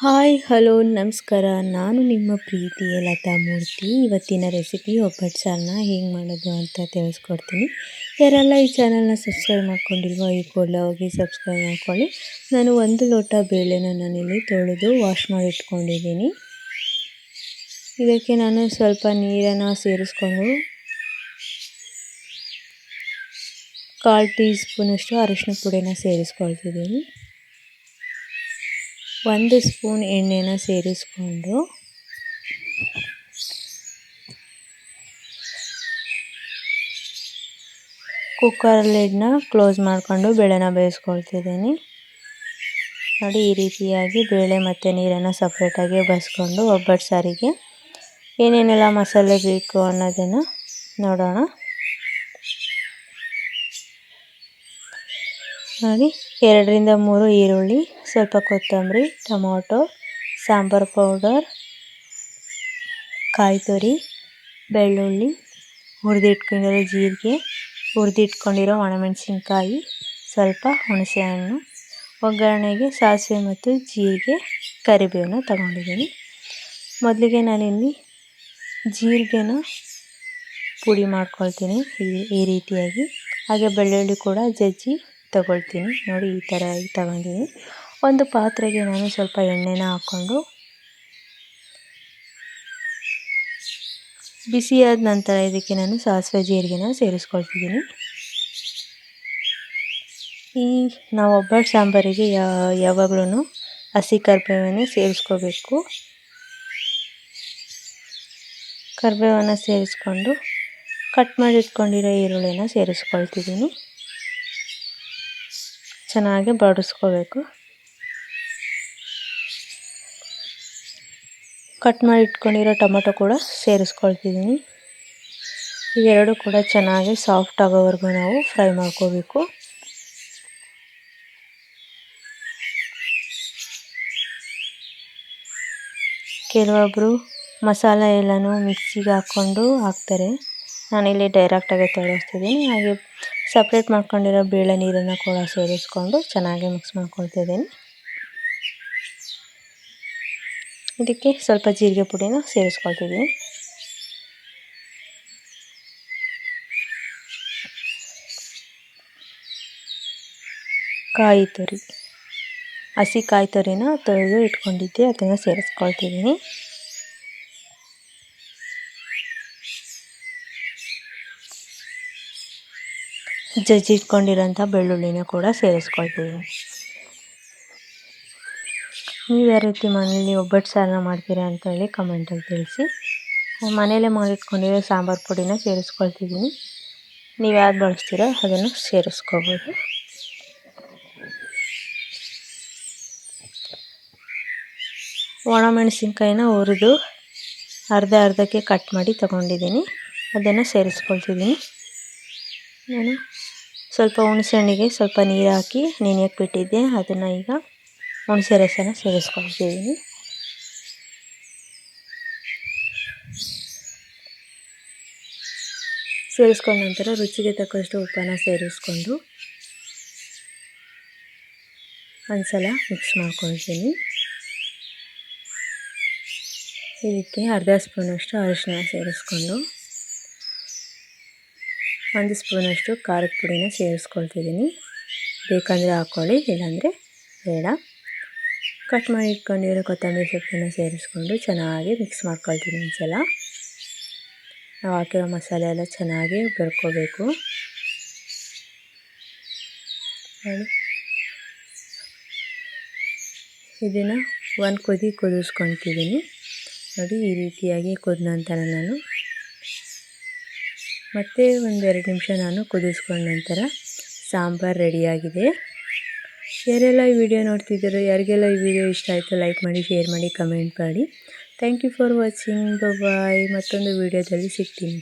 Hi hello ನಮಸ್ಕಾರ. ನಾನು ನಿಮ್ಮ ಪ್ರೀತಿಯ ಲತಾ ಮೂರ್ತಿ. ಇವತ್ತಿನ ರೆಸಿಪಿ ಒಬ್ಬಟ್ಟು ಸಾರನ್ನ ಹೇಗೆ ಮಾಡೋದು ಅಂತ ತಿಳಿಸ್ಕೊಡ್ತೀನಿ. ಯಾರೆಲ್ಲ ಈ ಚಾನಲ್ನ ಸಬ್ಸ್ಕ್ರೈಬ್ ಮಾಡ್ಕೊಂಡಿಲ್ವೋ ಈ ಕೂಡಲೇ ಹೋಗಿ ಸಬ್ಸ್ಕ್ರೈಬ್ ಮಾಡ್ಕೊಳ್ಳಿ. ನಾನು 1 ಲೋಟ ಬೇಳೆನ ನಾನಿಲ್ಲಿ ತೊಳೆದು ವಾಶ್ ಮಾಡಿ ಇಟ್ಕೊಂಡಿದ್ದೀನಿ. ಇದಕ್ಕೆ ನಾನು ಸ್ವಲ್ಪ ನೀರನ್ನು ಸೇರಿಸ್ಕೊಂಡು 1/4 ಟೀ ಸ್ಪೂನಷ್ಟು ಅರಿಶಿನ ಪುಡಿನ ಸೇರಿಸ್ಕೊಳ್ತಿದ್ದೀನಿ. 1 ಸ್ಪೂನ್ ಎಣ್ಣೆನ ಸೇರಿಸ್ಕೊಂಡು ಕುಕ್ಕರ್ ಲಿಡ್ನ ಕ್ಲೋಸ್ ಮಾಡಿಕೊಂಡು ಬೇಳೆನ ಬೇಯಿಸ್ಕೊಳ್ತಿದ್ದೀನಿ. ನೋಡಿ, ಈ ರೀತಿಯಾಗಿ ಬೇಳೆ ಮತ್ತು ನೀರನ್ನು ಸಪ್ರೇಟಾಗಿ ಬಸ್ಕೊಂಡು ಒಬ್ಬಟ್ಟು ಸಾರಿಗೆ ಏನೇನೆಲ್ಲ ಮಸಾಲೆ ಬೇಕು ಅನ್ನೋದನ್ನು ನೋಡೋಣ. ನೋಡಿ, 2ರಿಂದ 3 ಈರುಳ್ಳಿ, ಸ್ವಲ್ಪ ಕೊತ್ತಂಬರಿ, ಟೊಮೊಟೊ, ಸಾಂಬಾರು ಪೌಡರ್, ಕಾಯಿ ತುರಿ, ಬೆಳ್ಳುಳ್ಳಿ, ಹುರಿದಿಟ್ಕೊಂಡಿರೋ ಜೀರಿಗೆ, ಹುರಿದಿಟ್ಕೊಂಡಿರೋ ಒಣಮೆಣಸಿನ್ಕಾಯಿ, ಸ್ವಲ್ಪ ಹುಣಸೆಹಣ್ಣು, ಒಗ್ಗರಣೆಗೆ ಸಾಸಿವೆ ಮತ್ತು ಜೀರಿಗೆ, ಕರಿಬೇವನ್ನ ತಗೊಂಡಿದ್ದೀನಿ. ಮೊದಲಿಗೆ ನಾನಿಲ್ಲಿ ಜೀರಿಗೆನ ಪುಡಿ ಮಾಡ್ಕೊಳ್ತೀನಿ ಈ ರೀತಿಯಾಗಿ. ಹಾಗೆ ಬೆಳ್ಳುಳ್ಳಿ ಕೂಡ ಜಜ್ಜಿ ತಗೊಳ್ತೀನಿ. ನೋಡಿ, ಈ ಥರ ತಗೊಂಡಿದ್ದೀನಿ. ಒಂದು ಪಾತ್ರೆಗೆ ನಾನು ಸ್ವಲ್ಪ ಎಣ್ಣೆನ ಹಾಕ್ಕೊಂಡು ಬಿಸಿಯಾದ ನಂತರ ಇದಕ್ಕೆ ನಾನು ಸಾಸಿವೆ ಜೀರಿಗೆನ ಸೇರಿಸ್ಕೊಳ್ತಿದ್ದೀನಿ. ನಾವು ಒಬ್ಬಟ್ಟು ಸಾಂಬಾರಿಗೆ ಯಾವಾಗಲೂ ಹಸಿ ಕರಿಬೇವನ್ನೇ ಸೇರಿಸ್ಕೋಬೇಕು. ಕರಿಬೇವನ್ನ ಸೇರಿಸ್ಕೊಂಡು ಕಟ್ ಮಾಡಿ ಇಟ್ಕೊಂಡಿರೋ ಈರುಳ್ಳಿನ ಸೇರಿಸ್ಕೊಳ್ತಿದ್ದೀನಿ. ಚೆನ್ನಾಗಿ ಬಾಡಿಸ್ಕೋಬೇಕು. ಕಟ್ ಮಾಡಿ ಇಟ್ಕೊಂಡಿರೋ ಟೊಮೊಟೊ ಕೂಡ ಸೇರಿಸ್ಕೊಳ್ತಿದ್ದೀನಿ. ಇವೆರಡು ಕೂಡ ಚೆನ್ನಾಗಿ ಸಾಫ್ಟ್ ಆಗೋವರೆಗೂ ನಾವು ಫ್ರೈ ಮಾಡ್ಕೋಬೇಕು. ಕೆಲವೊಬ್ಬರು ಮಸಾಲೆ ಎಲ್ಲನೂ ಮಿಕ್ಸಿಗೆ ಹಾಕ್ಕೊಂಡು ಹಾಕ್ತಾರೆ. ನಾನಿಲ್ಲಿ ಡೈರೆಕ್ಟಾಗಿ ತೋರಿಸ್ತಿದ್ದೀನಿ. ಹಾಗೆ ಸಪ್ರೇಟ್ ಮಾಡ್ಕೊಂಡಿರೋ ಬೇಳೆ ನೀರನ್ನು ಕೂಡ ಸೇರಿಸ್ಕೊಂಡು ಚೆನ್ನಾಗಿ ಮಿಕ್ಸ್ ಮಾಡ್ಕೊಳ್ತಿದ್ದೀನಿ. ಇದಕ್ಕೆ ಸ್ವಲ್ಪ ಜೀರಿಗೆ ಪುಡಿನ ಸೇರಿಸ್ಕೊಳ್ತಿದ್ದೀನಿ. ಕಾಯಿ ತುರಿ, ಹಸಿ ಕಾಯಿ ತುರಿನ ತೊಳೆದು ಇಟ್ಕೊಂಡಿದ್ದೆ, ಅದನ್ನು ಸೇರಿಸ್ಕೊಳ್ತಿದ್ದೀನಿ. ಜಜ್ಜಿ ಇಟ್ಕೊಂಡಿರೋಂಥ ಬೆಳ್ಳುಳ್ಳಿನ ಕೂಡ ಸೇರಿಸ್ಕೊಳ್ತಿದ್ದೀನಿ. ನೀವು ಯಾವ ರೀತಿ ಮನೇಲಿ ಒಬ್ಬಟ್ಟು ಸಾರನ್ನ ಮಾಡ್ತೀರಾ ಅಂತ ಹೇಳಿ ಕಮೆಂಟಲ್ಲಿ ತಿಳಿಸಿ. ಮನೆಯಲ್ಲೇ ಮಾಡಿಟ್ಕೊಂಡಿರೋ ಸಾಂಬಾರು ಪುಡಿನ ಸೇರಿಸ್ಕೊಳ್ತಿದ್ದೀನಿ. ನೀವು ಯಾವ್ದು ಬಳಸ್ತೀರೋ ಅದನ್ನು ಸೇರಿಸ್ಕೋಬೋದು. ಒಣಮೆಣಸಿನ್ಕಾಯಿನ ಹುರಿದು ಅರ್ಧಕ್ಕೆ ಕಟ್ ಮಾಡಿ ತಗೊಂಡಿದ್ದೀನಿ. ಅದನ್ನು ಸೇರಿಸ್ಕೊಳ್ತಿದ್ದೀನಿ. ನಾನು ಸ್ವಲ್ಪ ಹುಣಸೆಹಣ್ಣಿಗೆ ಸ್ವಲ್ಪ ನೀರು ಹಾಕಿ ನೆನೆಯಕ್ಕೆ ಬಿಟ್ಟಿದ್ದೆ. ಅದನ್ನು ಈಗ ಹುಣಸೆ ರಸನ ಸೇರಿಸ್ಕೊಳ್ತಿದ್ದೀನಿ. ಸೇರಿಸ್ಕೊಂಡ ನಂತರ ರುಚಿಗೆ ತಕ್ಕಷ್ಟು ಉಪ್ಪನ್ನು ಸೇರಿಸ್ಕೊಂಡು ಒಂದ್ಸಲ ಮಿಕ್ಸ್ ಮಾಡ್ಕೊಳ್ತೀನಿ. ಇದಕ್ಕೆ ಅರ್ಧ ಸ್ಪೂನಷ್ಟು ಅರಿಶಿನ ಸೇರಿಸ್ಕೊಂಡು 1 ಸ್ಪೂನಷ್ಟು ಖಾರದ ಪುಡಿನ ಸೇರಿಸ್ಕೊಳ್ತಿದ್ದೀನಿ. ಬೇಕಂದರೆ ಹಾಕ್ಕೊಳ್ಳಿ, ಇಲ್ಲಾಂದರೆ ಬೇಡ. ಕಟ್ ಮಾಡಿ ಇಟ್ಕೊಂಡಿರೋ ಕೊತ್ತಂಬರಿ ಸೊಪ್ಪನ್ನು ಸೇರಿಸ್ಕೊಂಡು ಚೆನ್ನಾಗಿ ಮಿಕ್ಸ್ ಮಾಡ್ಕೊಳ್ತೀನಿ. ಒಂದ್ಸಲ ನಾವು ಹಾಕಿರೋ ಮಸಾಲೆ ಎಲ್ಲ ಚೆನ್ನಾಗಿ ಬೆಳ್ಕೋಬೇಕು. ಇದನ್ನು ಒಂದು ಕುದಿ ಕುದಿಸ್ಕೊತಿದ್ದೀನಿ. ನೋಡಿ, ಈ ರೀತಿಯಾಗಿ ಕುದ ನಂತರ ನಾನು ಮತ್ತೆ 1-2 ನಿಮಿಷ ನಾನು ಕುದಿಸ್ಕೊಂಡ ನಂತರ ಸಾಂಬಾರು ರೆಡಿಯಾಗಿದೆ. ಯಾರೆಲ್ಲ ಈ ವಿಡಿಯೋ ನೋಡ್ತಿದ್ದೀರೋ, ಯಾರಿಗೆಲ್ಲ ಈ ವಿಡಿಯೋ ಇಷ್ಟ ಆಯಿತು ಲೈಕ್ ಮಾಡಿ, ಶೇರ್ ಮಾಡಿ, ಕಮೆಂಟ್ ಮಾಡಿ. Thank you for watching. Bye. ಮತ್ತೊಂದು ವಿಡಿಯೋದಲ್ಲಿ ಸಿಗ್ತೀನಿ.